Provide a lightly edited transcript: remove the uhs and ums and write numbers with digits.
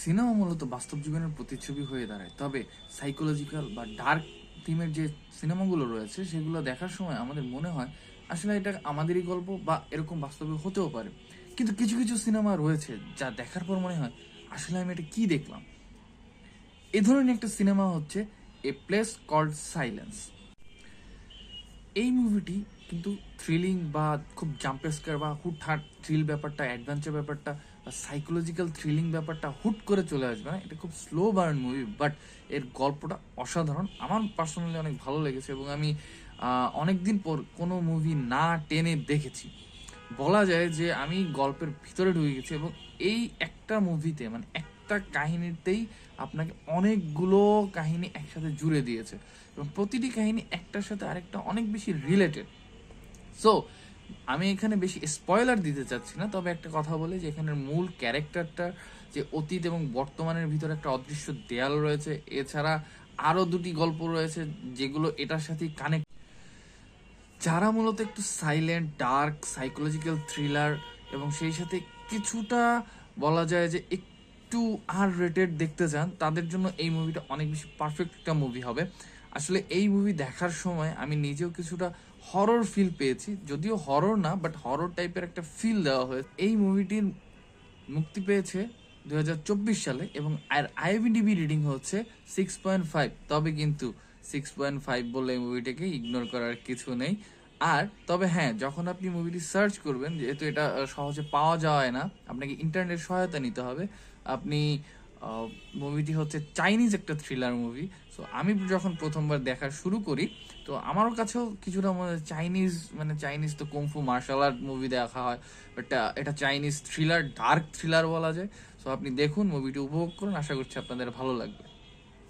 Cinema মূলত বাস্তব জীবনের প্রতিচ্ছবি হয়ে দাঁড়ায়, তবে সাইকোলজিক্যাল বা ডার্ক থিমের যে সিনেমাগুলো রয়েছে সেগুলো দেখার সময় আমাদের মনে হয় আসলে এটা আমাদেরই গল্প বা এরকম বাস্তবে হতেও পারে। কিন্তু কিছু কিছু সিনেমা রয়েছে যা দেখার পর মনে হয় আসলে আমি এটা কি দেখলাম। এ ধরনের একটা সিনেমা হচ্ছে এ প্লেস কল্ড সাইলেন্স। এই মুভিটি কিন্তু থ্রিলিং বা খুব জাম্পেস্কার বা হুটহাট থ্রিল ব্যাপারটা, অ্যাডভেঞ্চার ব্যাপারটা বা সাইকোলজিক্যাল থ্রিলিং ব্যাপারটা হুট করে চলে আসবে না। এটা খুব স্লো বার্ন মুভি, বাট এর গল্পটা অসাধারণ। আমার পার্সোনালি অনেক ভালো লেগেছে এবং আমি অনেক দিন পর কোনো মুভি না টেনে দেখেছি। বলা যায় যে আমি গল্পের ভিতরে ঢুকে গেছি এবং এই একটা মুভিতে মানে একটা কাহিনীতেই আপনাকে অনেকগুলো কাহিনী একসাথে জুড়ে দিয়েছে এবং প্রতিটি কাহিনী একটার সাথে আরেকটা অনেক বেশি রিলেটেড। সো আমি এখানে বেশি স্পয়লার দিতে চাচ্ছি না, তবে একটা কথা বলি যে এখানের মূল ক্যারেক্টারটা যে অতীত এবং বর্তমানের ভিতরে একটা অদৃশ্য দেয়াল রয়েছে, এছাড়া আরো দুটি গল্প রয়েছে যেগুলো এটার সাথে কানেক্ট, যারা মূলত একটু সাইলেন্ট, ডার্ক, সাইকোলজিক্যাল থ্রিলার এবং সেই সাথে কিছুটা বলা যায় যে একটু আর রেটেড দেখতে চান, তাদের জন্য এই মুভিটা অনেক বেশি পারফেক্ট একটা মুভি হবে। আসলে এই মুভি দেখার সময় আমি নিজেও কিছুটা হরর ফিল পেয়েছি, যদিও হরর না, বাট হরর টাইপের একটা ফিল দেওয়া হয়েছে। এই মুভিটির মুক্তি পেয়েছে 2024 সালে এবং আর আইএমডিবি রিডিং হচ্ছে 6.5। তবে কিন্তু 6.5 বলে এই মুভিটাকে ইগনোর করার কিছু নেই। আর তবে হ্যাঁ, যখন আপনি মুভিটি সার্চ করবেন, যেহেতু এটা সহজে পাওয়া যায় না, আপনাকে ইন্টারনেট সহায়তা নিতে হবে। আপনি মুভিটি হচ্ছে চাইনিজ একটা থ্রিলার মুভি। সো আমি যখন প্রথমবার দেখা শুরু করি, তো আমার কাছেও কিছুটা মনে হয় চাইনিজ, মানে চাইনিজ তো কুংফু মার্শাল আর্ট মুভি দেখা হয়, বাট এটা চাইনিজ থ্রিলার, ডার্ক থ্রিলার বলা যায়। সো আপনি দেখুন, মুভিটি উপভোগ করুন, আশা করছি আপনাদের ভালো লাগবে।